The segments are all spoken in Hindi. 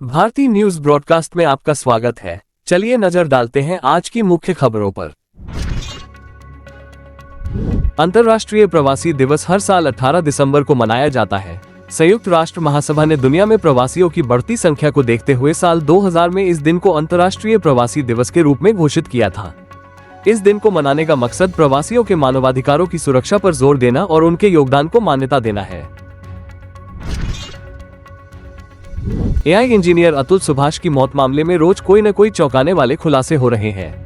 भारतीय न्यूज ब्रॉडकास्ट में आपका स्वागत है। चलिए नजर डालते हैं आज की मुख्य खबरों पर। अंतर्राष्ट्रीय प्रवासी दिवस हर साल 18 दिसंबर को मनाया जाता है। संयुक्त राष्ट्र महासभा ने दुनिया में प्रवासियों की बढ़ती संख्या को देखते हुए साल 2000 में इस दिन को अंतर्राष्ट्रीय प्रवासी दिवस के रूप में घोषित किया था। इस दिन को मनाने का मकसद प्रवासियों के मानवाधिकारों की सुरक्षा पर जोर देना और उनके योगदान को मान्यता देना है। एआई इंजीनियर अतुल सुभाष की मौत मामले में रोज कोई न कोई चौंकाने वाले खुलासे हो रहे हैं।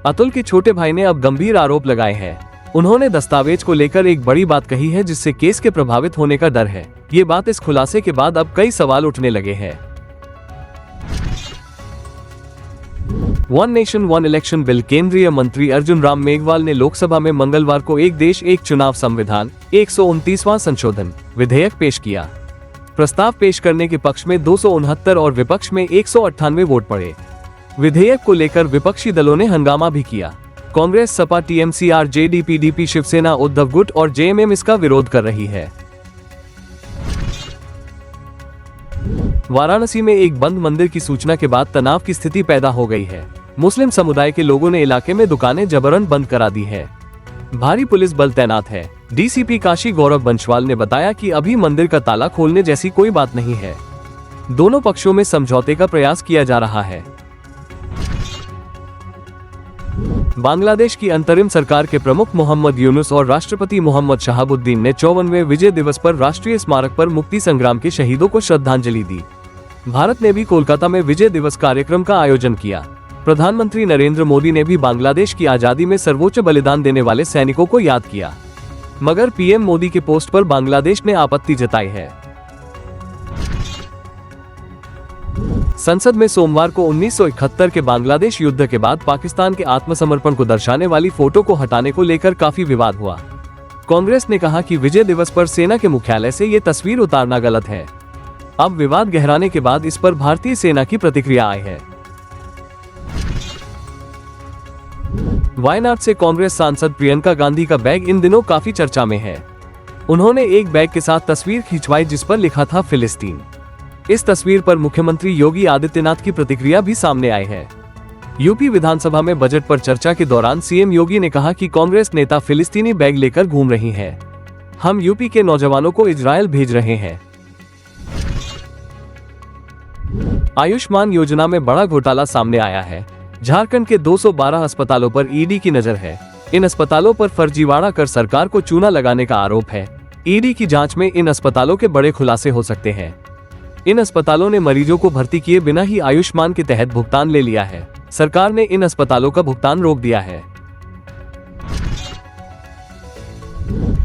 अतुल के छोटे भाई ने अब गंभीर आरोप लगाए हैं। उन्होंने दस्तावेज को लेकर एक बड़ी बात कही है जिससे केस के प्रभावित होने का डर है। ये बात इस खुलासे के बाद अब कई सवाल उठने लगे हैं। One nation one election bill केंद्रीय मंत्री अर्जुन राम मेघवाल ने लोकसभा में मंगलवार को एक देश एक चुनाव संविधान 129वां संशोधन विधेयक पेश किया। प्रस्ताव पेश करने के पक्ष में 269 और विपक्ष में 198 वोट पड़े। विधेयक को लेकर विपक्षी दलों ने हंगामा भी किया। कांग्रेस, सपा, टीएमसी, आरजेडी, पीडीपी, शिवसेना, उद्धव गुट और जेएमएम इसका विरोध कर रही है। वाराणसी में एक बंद मंदिर की सूचना के बाद तनाव की स्थिति पैदा हो गई है। मुस्लिम समुदाय के लोगों ने इलाके में दुकानें जबरन बंद करा दी है। भारी पुलिस बल तैनात है। डीसीपी काशी गौरव बंशवाल ने बताया कि अभी मंदिर का ताला खोलने जैसी कोई बात नहीं है। दोनों पक्षों में समझौते का प्रयास किया जा रहा है। बांग्लादेश की अंतरिम सरकार के प्रमुख मोहम्मद यूनुस और राष्ट्रपति मोहम्मद शहाबुद्दीन ने 54वें विजय दिवस पर राष्ट्रीय स्मारक पर मुक्ति संग्राम के शहीदों को श्रद्धांजलि दी। भारत ने भी कोलकाता में विजय दिवस कार्यक्रम का आयोजन किया। प्रधानमंत्री नरेंद्र मोदी ने भी बांग्लादेश की आजादी में सर्वोच्च बलिदान देने वाले सैनिकों को याद किया, मगर पीएम मोदी के पोस्ट पर बांग्लादेश ने आपत्ति जताई है। संसद में सोमवार को 1971 के बांग्लादेश युद्ध के बाद पाकिस्तान के आत्मसमर्पण को दर्शाने वाली फोटो को हटाने को लेकर काफी विवाद हुआ। कांग्रेस ने कहा कि विजय दिवस पर सेना के मुख्यालय से ये तस्वीर उतारना गलत है। अब विवाद गहराने के बाद इस पर भारतीय सेना की प्रतिक्रिया आई है। वायनाड से कांग्रेस सांसद प्रियंका गांधी का बैग इन दिनों काफी चर्चा में है। उन्होंने एक बैग के साथ तस्वीर खिंचवाई जिस पर लिखा था फिलिस्तीन। इस तस्वीर पर मुख्यमंत्री योगी आदित्यनाथ की प्रतिक्रिया भी सामने आई है। यूपी विधानसभा में बजट पर चर्चा के दौरान सीएम योगी ने कहा कि कांग्रेस नेता फिलिस्तीनी बैग लेकर घूम रही हैं। हम यूपी के नौजवानों को इजरायल भेज रहे हैं। आयुष्मान योजना में बड़ा घोटाला सामने आया है। झारखंड के 212 अस्पतालों पर ईडी की नजर है। इन अस्पतालों पर फर्जीवाड़ा कर सरकार को चूना लगाने का आरोप है। ईडी की जांच में इन अस्पतालों के बड़े खुलासे हो सकते हैं। इन अस्पतालों ने मरीजों को भर्ती किए बिना ही आयुष्मान के तहत भुगतान ले लिया है। सरकार ने इन अस्पतालों का भुगतान रोक दिया है।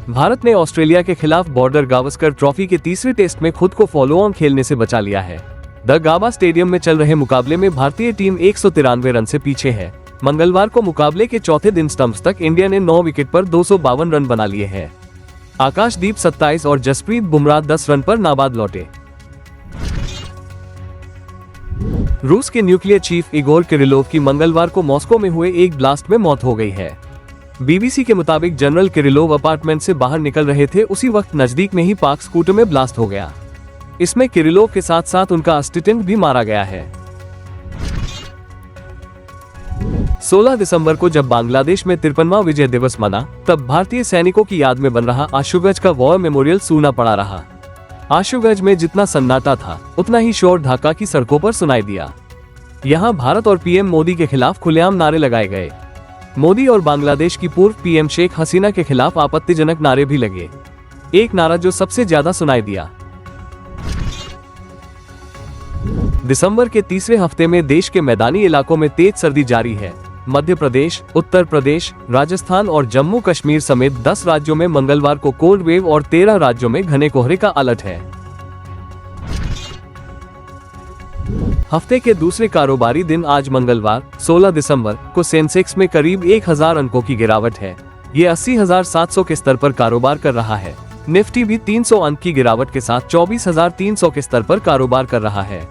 भारत ने ऑस्ट्रेलिया के खिलाफ बॉर्डर गावस्कर ट्रॉफी के तीसरे टेस्ट में खुद को फॉलो ऑन खेलने से बचा लिया है। द गाबा स्टेडियम में चल रहे मुकाबले में भारतीय टीम 193 रन से पीछे है। मंगलवार को मुकाबले के चौथे दिन स्टंप्स तक इंडिया ने 9 विकेट पर 252 रन बना लिए हैं। आकाशदीप 27 और जसप्रीत बुमराह 10 रन पर नाबाद लौटे। रूस के न्यूक्लियर चीफ इगोर किरिलोव की मंगलवार को मॉस्को में हुए एक ब्लास्ट में मौत हो गई है। बीबीसी के मुताबिक जनरल किरिलोव अपार्टमेंट से बाहर निकल रहे थे, उसी वक्त नजदीक में ही पार्क स्कूटर में ब्लास्ट हो गया। इसमें किरिलोव के साथ साथ उनका असिस्टेंट भी मारा गया है। 16 दिसंबर को जब बांग्लादेश में 53वां विजय दिवस मना, तब भारतीय सैनिकों की याद में बन रहा आशुगंज का वॉर मेमोरियल सूना पड़ा रहा। आशुगंज में जितना सन्नाटा था, उतना ही शोर ढाका की सड़कों पर सुनाई दिया। यहाँ भारत और पीएम मोदी के खिलाफ खुलेआम नारे लगाए गए। मोदी और बांग्लादेश की पूर्व पीएम शेख हसीना के खिलाफ आपत्तिजनक नारे भी लगे। एक नारा जो सबसे ज्यादा सुनाई दिया। दिसंबर के तीसरे हफ्ते में देश के मैदानी इलाकों में तेज सर्दी जारी है। मध्य प्रदेश, उत्तर प्रदेश, राजस्थान और जम्मू कश्मीर समेत 10 राज्यों में मंगलवार को कोल्ड वेव और 13 राज्यों में घने कोहरे का अलर्ट है। हफ्ते के दूसरे कारोबारी दिन आज मंगलवार 16 दिसंबर को सेंसेक्स में करीब 1000 अंकों की गिरावट है। ये 80,700 के स्तर पर कारोबार कर रहा है। निफ्टी भी 300 अंक की गिरावट के साथ 24,300 के स्तर पर कारोबार कर रहा है।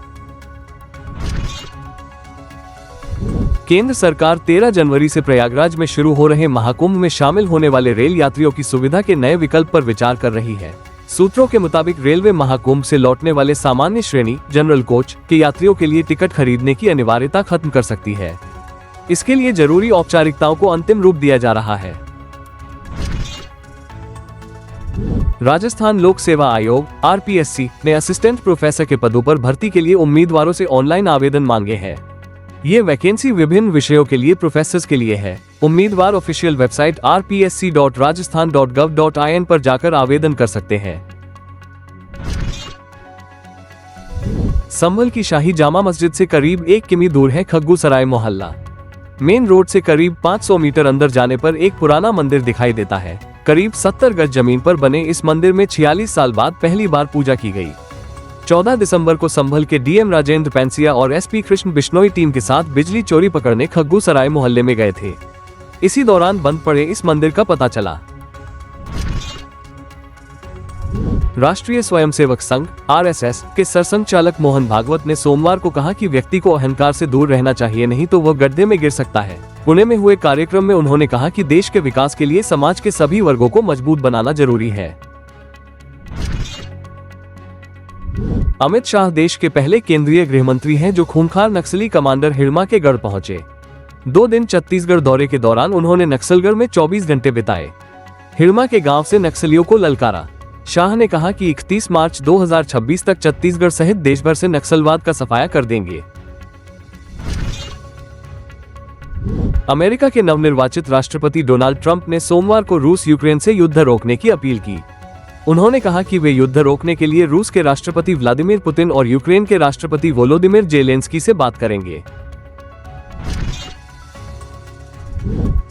केंद्र सरकार 13 जनवरी से प्रयागराज में शुरू हो रहे महाकुंभ में शामिल होने वाले रेल यात्रियों की सुविधा के नए विकल्प पर विचार कर रही है। सूत्रों के मुताबिक रेलवे महाकुंभ से लौटने वाले सामान्य श्रेणी जनरल कोच के यात्रियों के लिए टिकट खरीदने की अनिवार्यता खत्म कर सकती है। इसके लिए जरूरी औपचारिकताओं को अंतिम रूप दिया जा रहा है। राजस्थान लोक सेवा आयोग (RPSC) ने असिस्टेंट प्रोफेसर के पदों पर भर्ती के लिए उम्मीदवारों से ऑनलाइन आवेदन मांगे हैं। ये वैकेंसी विभिन्न विषयों के लिए प्रोफेसर्स के लिए है। उम्मीदवार ऑफिशियल वेबसाइट rpsc.rajasthan.gov.in पर जाकर आवेदन कर सकते हैं। संभल की शाही जामा मस्जिद से करीब 1 किमी दूर है खग्गू सराय मोहल्ला। मेन रोड से करीब 500 मीटर अंदर जाने पर एक पुराना मंदिर दिखाई देता है। करीब 70 गज जमीन पर बने इस मंदिर में 46 साल बाद पहली बार पूजा की गई। 14 दिसंबर को संभल के DM राजेंद्र पैंसिया और SP कृष्ण बिश्नोई टीम के साथ बिजली चोरी पकड़ने खग्गू सराय मोहल्ले में गए थे। इसी दौरान बंद पड़े इस मंदिर का पता चला। राष्ट्रीय स्वयंसेवक संघ RSS के सरसंघचालक मोहन भागवत ने सोमवार को कहा कि व्यक्ति को अहंकार से दूर रहना चाहिए, नहीं तो वह गड्ढे में गिर सकता है। पुणे में हुए कार्यक्रम में उन्होंने कहा कि देश के विकास के लिए समाज के सभी वर्गों को मजबूत बनाना जरूरी है। अमित शाह देश के पहले केंद्रीय गृह मंत्री हैं जो खूंखार नक्सली कमांडर हिड़मा के गढ़ पहुंचे। 2 दिन छत्तीसगढ़ दौरे के दौरान उन्होंने नक्सलगढ़ में 24 घंटे बिताए। हिड़मा के गांव से नक्सलियों को ललकारा। शाह ने कहा कि 31 मार्च 2026 तक छत्तीसगढ़ सहित देश भर से नक्सलवाद का सफाया कर देंगे। अमेरिका के नवनिर्वाचित राष्ट्रपति डोनाल्ड ट्रंप ने सोमवार को रूस यूक्रेन से युद्ध रोकने की अपील की। उन्होंने कहा कि वे युद्ध रोकने के लिए रूस के राष्ट्रपति व्लादिमीर पुतिन और यूक्रेन के राष्ट्रपति वोलोदिमीर जेलेंस्की से बात करेंगे।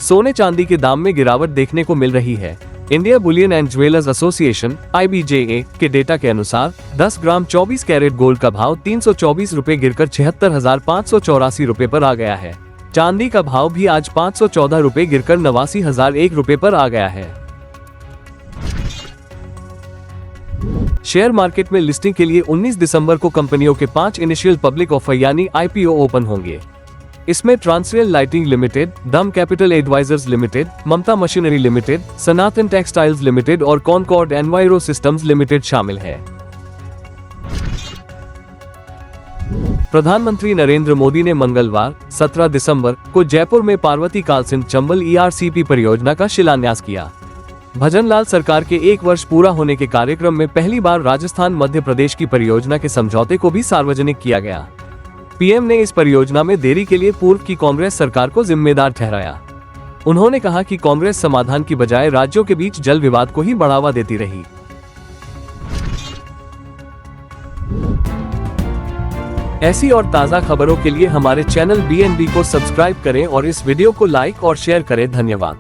सोने चांदी के दाम में गिरावट देखने को मिल रही है। India Boolean and jewellers association (IBJA) के डेटा के अनुसार 10 ग्राम 24 कैरेट गोल्ड का भाव 324 रुपए गिरकर 76,584 रुपए पर आ गया है। चांदी का भाव भी आज 514 रुपए गिरकर 89,001 रुपए पर आ गया है। शेयर मार्केट में लिस्टिंग के लिए 19 दिसंबर को कंपनियों के 5 इनिशियल पब्लिक ऑफर यानी IPO ओपन होंगे। इसमें ट्रांसरियल लाइटिंग लिमिटेड, दम कैपिटल एडवाइजर्स लिमिटेड, ममता मशीनरी लिमिटेड, सनातन टेक्सटाइल्स लिमिटेड और कॉनकॉर्ड एनवायरो सिस्टम्स लिमिटेड शामिल है। प्रधानमंत्री नरेंद्र मोदी ने मंगलवार 17 दिसंबर को जयपुर में पार्वती कालसिंध चंबल ERCP परियोजना का शिलान्यास किया। भजनलाल सरकार के 1 वर्ष पूरा होने के कार्यक्रम में पहली बार राजस्थान मध्य प्रदेश की परियोजना के समझौते को भी सार्वजनिक किया गया। PM ने इस परियोजना में देरी के लिए पूर्व की कांग्रेस सरकार को जिम्मेदार ठहराया। उन्होंने कहा कि कांग्रेस समाधान की बजाय राज्यों के बीच जल विवाद को ही बढ़ावा देती रही। ऐसी और ताज़ा खबरों के लिए हमारे चैनल BNB को सब्सक्राइब करें और इस वीडियो को लाइक और शेयर करें। धन्यवाद।